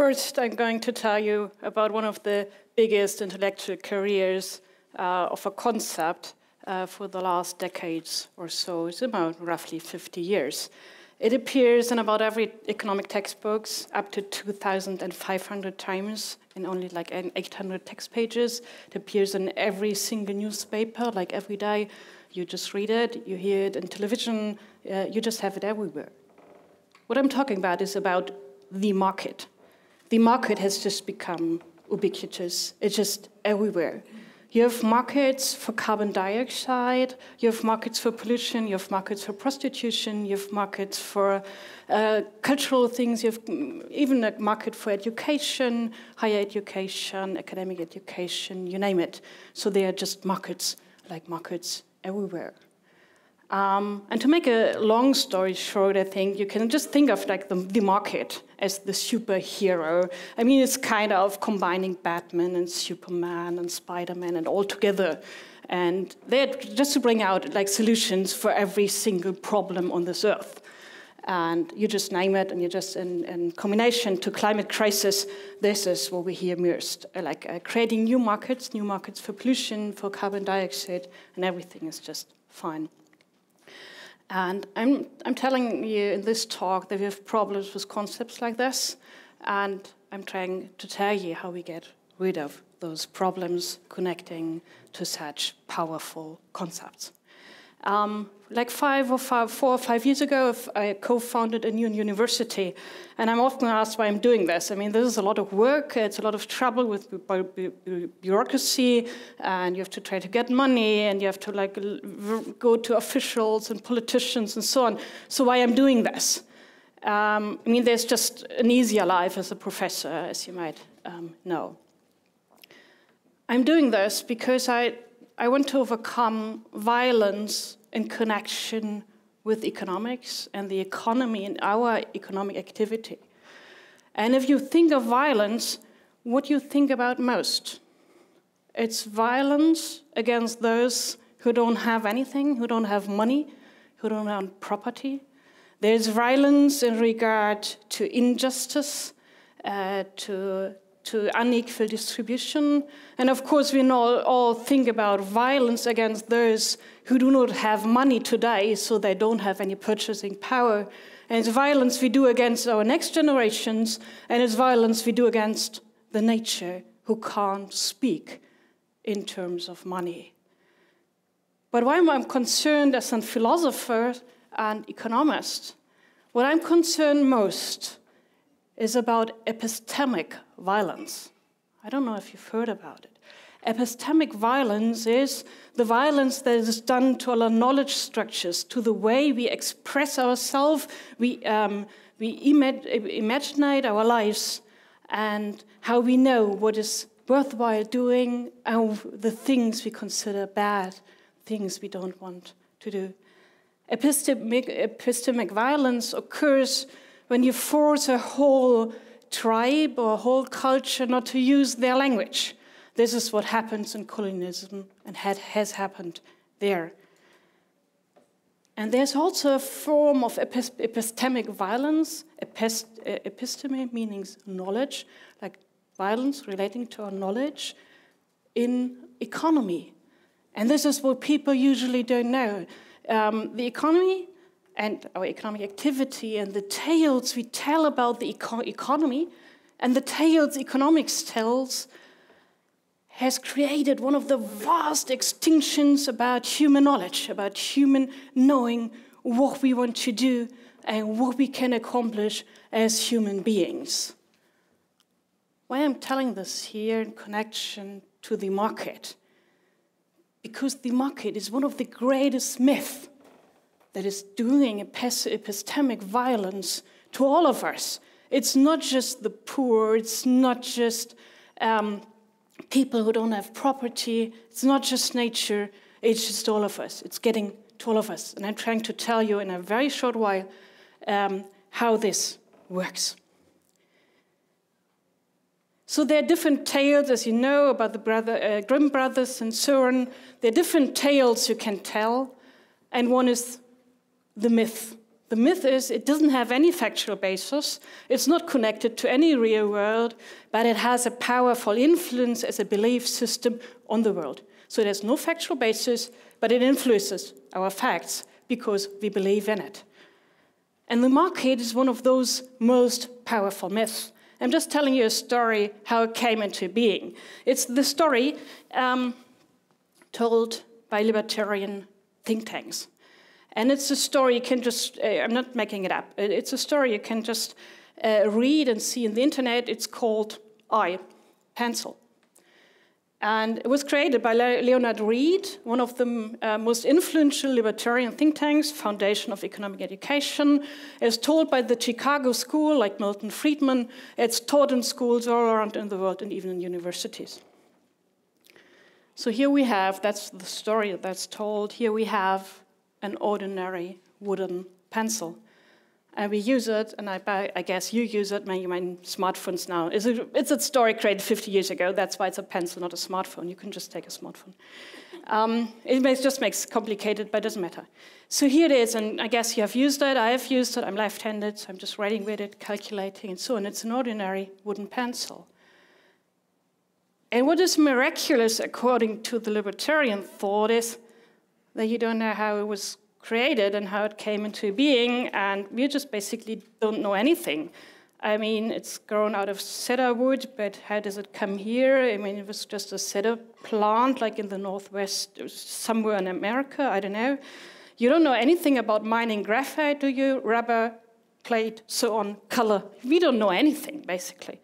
First, I'm going to tell you about one of the biggest intellectual careers of a concept for the last decades or so. It's about roughly 50 years. It appears in about every economic textbooks, up to 2,500 times in only like 800 text pages. It appears in every single newspaper, like every day. You just read it, you hear it in television, you just have it everywhere. What I'm talking about is about the market. The market has just become ubiquitous. It's just everywhere. You have markets for carbon dioxide, you have markets for pollution, you have markets for prostitution, you have markets for cultural things, you have even a market for education, higher education, academic education, you name it. So they are just markets, like markets everywhere. And to make a long story short, I think you can just think of like the market as the superhero. I mean, it's kind of combining Batman and Superman and Spider-Man and all together. And they're just to bring out like solutions for every single problem on this earth. And you just name it, and you just in combination to climate crisis, this is what we hear most, like creating new markets for pollution, for carbon dioxide, and everything is just fine. And I'm telling you in this talk that we have problems with concepts like this, and I'm trying to tell you how we get rid of those problems connecting to such powerful concepts. Like 4 or 5 years ago, I co-founded a new university, and I'm often asked why I'm doing this. I mean, this is a lot of work, it's a lot of trouble with bureaucracy, and you have to try to get money, and you have to like go to officials and politicians and so on. So why I'm doing this? I mean, there's just an easier life as a professor, as you might know. I'm doing this because I want to overcome violence in connection with economics and the economy and our economic activity. And if you think of violence, what do you think about most? It's violence against those who don't have anything, who don't have money, who don't own property. There's violence in regard to injustice, to unequal distribution. And of course, we all think about violence against those who do not have money today, so they don't have any purchasing power. And it's violence we do against our next generations, and it's violence we do against the nature who can't speak in terms of money. But why I'm concerned as a philosopher and economist, what I'm concerned most is about epistemic violence. I don't know if you've heard about it. Epistemic violence is the violence that is done to our knowledge structures, to the way we express ourselves, we imaginate our lives, and how we know what is worthwhile doing and the things we consider bad, things we don't want to do. Epistemic violence occurs when you force a whole tribe or a whole culture not to use their language. This is what happens in colonialism and has happened there. And there's also a form of epistemic violence, episteme meaning knowledge, like violence relating to our knowledge in economy. And this is what people usually don't know. The economy and our economic activity and the tales we tell about the economy and the tales economics tells has created one of the vast extinctions about human knowledge, about human knowing what we want to do and what we can accomplish as human beings. Why I'm telling this here in connection to the market? Because the market is one of the greatest myths that is doing epistemic violence to all of us. It's not just the poor, it's not just people who don't have property, it's not just nature, it's just all of us. It's getting to all of us. And I'm trying to tell you in a very short while how this works. So there are different tales, as you know, about the Grimm brothers and so on. There are different tales you can tell, and one is the myth, The myth is it doesn't have any factual basis, it's not connected to any real world, but it has a powerful influence as a belief system on the world. So there's no factual basis, but it influences our facts because we believe in it. And the market is one of those most powerful myths. I'm just telling you a story how it came into being. It's the story told by libertarian think tanks. And it's a story you can just, I'm not making it up, it's a story you can just read and see on the internet. It's called Pencil. And it was created by Leonard Reed, one of the most influential libertarian think tanks, Foundation of Economic Education. It's taught by the Chicago School, like Milton Friedman. It's taught in schools all around in the world and even in universities. So here we have, that's the story that's told, here we have an ordinary wooden pencil. And we use it, and I guess you use it, maybe my smartphones now. It's a story created 50 years ago. That's why it's a pencil, not a smartphone. You can just take a smartphone. It just makes it complicated, but it doesn't matter. So here it is, and I guess you have used it. I have used it. I'm left-handed, so I'm just writing with it, calculating, and so on. It's an ordinary wooden pencil. And what is miraculous, according to the libertarian thought, is that you don't know how it was created and how it came into being, and we just basically don't know anything. I mean, it's grown out of cedar wood, but how does it come here? I mean, it was just a cedar plant, like in the Northwest, somewhere in America, I don't know. You don't know anything about mining graphite, do you? Rubber, plate, so on, color. We don't know anything, basically.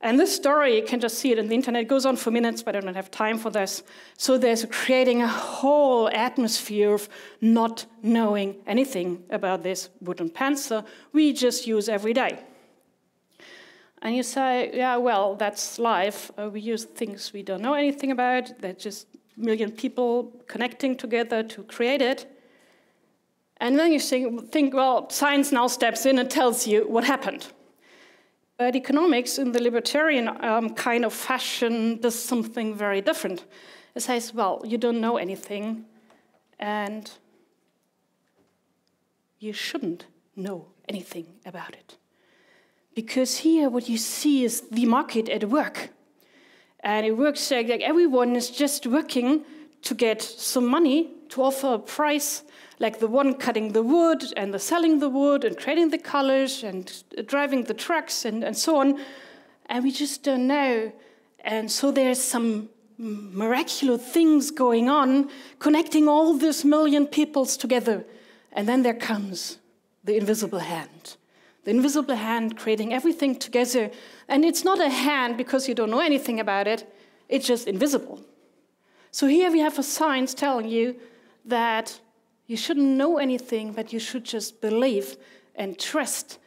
And this story, you can just see it on the internet. It goes on for minutes, but I don't have time for this. So there's creating a whole atmosphere of not knowing anything about this wooden pencil we just use every day. And you say, yeah, well, that's life. We use things we don't know anything about. They're just a million people connecting together to create it. And then you think, well, science now steps in and tells you what happened. But economics, in the libertarian kind of fashion, does something very different. It says, well, you don't know anything, and you shouldn't know anything about it. Because here what you see is the market at work. And it works like everyone is just working to get some money to offer a price, like the one cutting the wood and the selling the wood and creating the colors and driving the trucks and so on. And we just don't know. And so there's some miraculous things going on, connecting all these million peoples together. And then there comes the invisible hand. The invisible hand creating everything together. And it's not a hand because you don't know anything about it. It's just invisible. So here we have a science telling you that you shouldn't know anything, but you should just believe and trust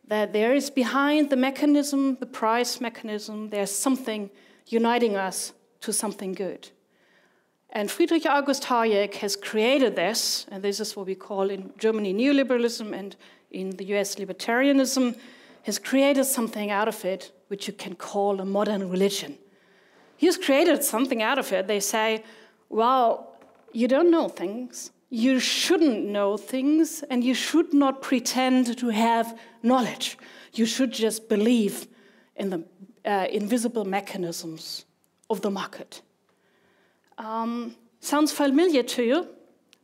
that there is behind the mechanism, the price mechanism, there's something uniting us to something good. And Friedrich August Hayek has created this, and this is what we call in Germany neoliberalism and in the US libertarianism, has created something out of it which you can call a modern religion. He's created something out of it. They say, well, you don't know things. You shouldn't know things, and you should not pretend to have knowledge. You should just believe in the invisible mechanisms of the market. Sounds familiar to you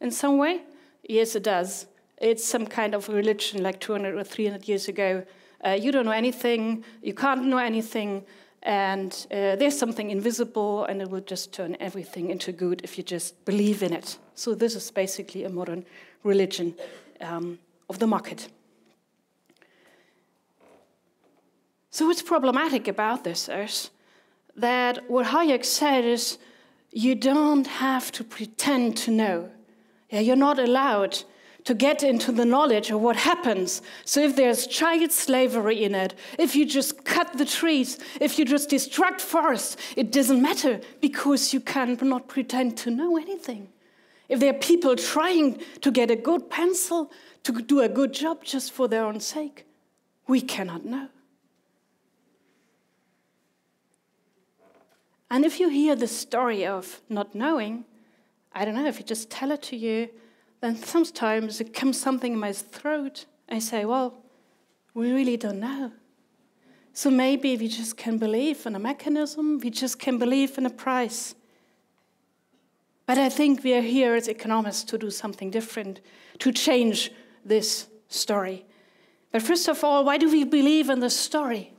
in some way? Yes, it does. It's some kind of religion like 200 or 300 years ago. You don't know anything, you can't know anything, and there's something invisible, and it will just turn everything into good if you just believe in it. So this is basically a modern religion of the market. So what's problematic about this is that what Hayek said is you don't have to pretend to know. Yeah, you're not allowed to get into the knowledge of what happens. So if there's child slavery in it, if you just cut the trees, if you just destruct forests, it doesn't matter because you cannot pretend to know anything. If there are people trying to get a good pencil, to do a good job just for their own sake, we cannot know. And if you hear the story of not knowing, I don't know, if you just tell it to you, then sometimes it comes something in my throat. I say, well, we really don't know. So maybe we just can believe in a mechanism, we just can believe in a price. But I think we are here as economists to do something different, to change this story. But first of all, why do we believe in this story?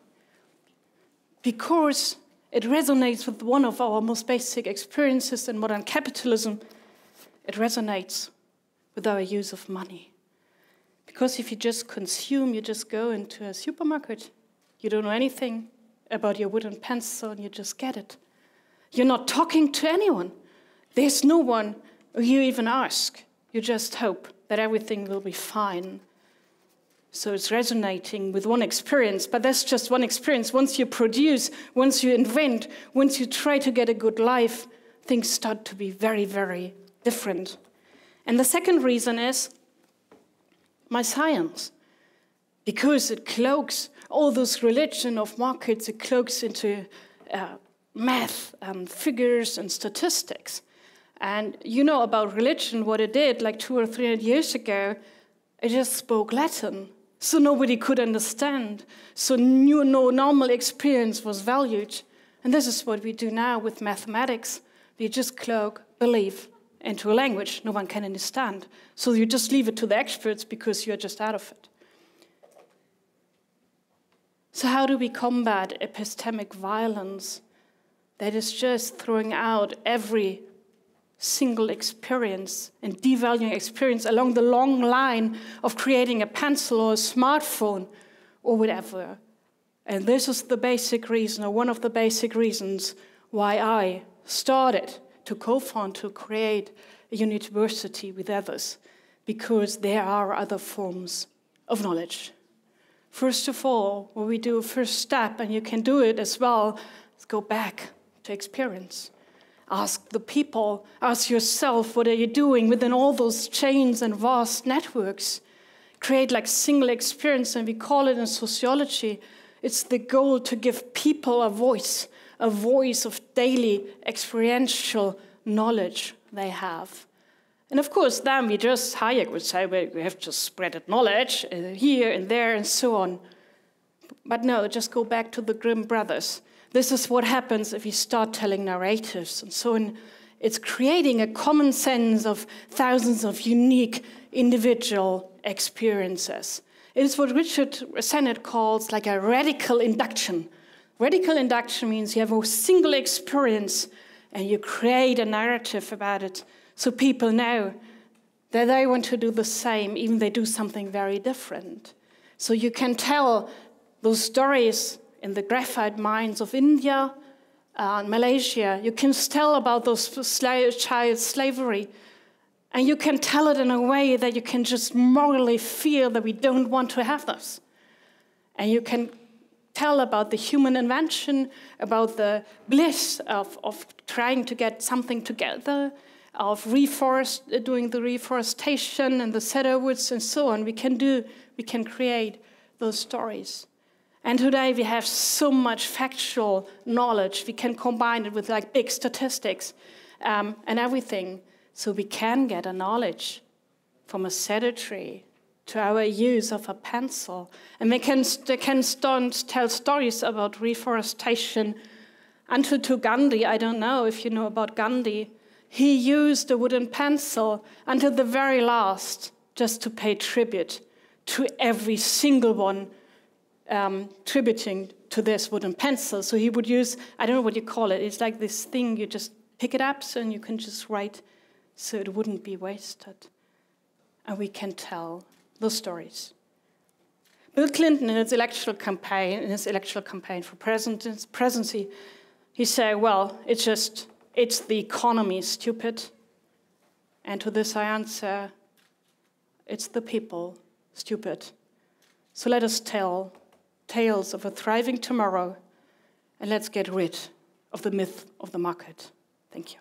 Because it resonates with one of our most basic experiences in modern capitalism. It resonates with our use of money. Because if you just consume, you just go into a supermarket, you don't know anything about your wooden pencil, and you just get it. You're not talking to anyone. There's no one you even ask. You just hope that everything will be fine. So it's resonating with one experience, but that's just one experience. Once you produce, once you invent, once you try to get a good life, things start to be very, very different. And the second reason is my science, because it cloaks all this religion of markets, it cloaks into math and figures and statistics. And you know about religion, what it did like 200 or 300 years ago, it just spoke Latin. So nobody could understand. So no normal experience was valued. And this is what we do now with mathematics. We just cloak belief into a language no one can understand. So you just leave it to the experts because you're just out of it. So how do we combat epistemic violence that is just throwing out every single experience and devaluing experience along the long line of creating a pencil or a smartphone or whatever? And this is the basic reason, or one of the basic reasons, why I started to co-found, to create a university with others, because there are other forms of knowledge. First of all, when we do a first step, and you can do it as well, let's go back to experience. Ask the people, ask yourself, what are you doing within all those chains and vast networks? Create like single experience, and we call it in sociology, it's the goal to give people a voice of daily experiential knowledge they have. And of course, then we just, Hayek would say, we have to spread knowledge here and there and so on. But no, just go back to the Grimm brothers. This is what happens if you start telling narratives and so on. It's creating a common sense of thousands of unique individual experiences. It is what Richard Sennett calls like a radical induction. Radical induction means you have a single experience and you create a narrative about it so people know that they want to do the same, even they do something very different. So you can tell those stories in the graphite mines of India and Malaysia. You can tell about those child slavery. And you can tell it in a way that you can just morally feel that we don't want to have this. And you can tell about the human invention, about the bliss of trying to get something together, of doing the reforestation and the cedar woods and so on. We can create those stories. And today we have so much factual knowledge. We can combine it with like big statistics and everything. So we can get a knowledge from a cedar tree to our use of a pencil. And they can tell stories about reforestation. Until to Gandhi, I don't know if you know about Gandhi, he used a wooden pencil until the very last just to pay tribute to every single one tributing to this wooden pencil. So he would use, I don't know what you call it, it's like this thing, you just pick it up and you can just write so it wouldn't be wasted. And we can tell those stories. Bill Clinton, in his electoral campaign for presidency, he said, well, it's the economy, stupid. And to this I answer, it's the people, stupid. So let us tell tales of a thriving tomorrow, and let's get rid of the myth of the market. Thank you.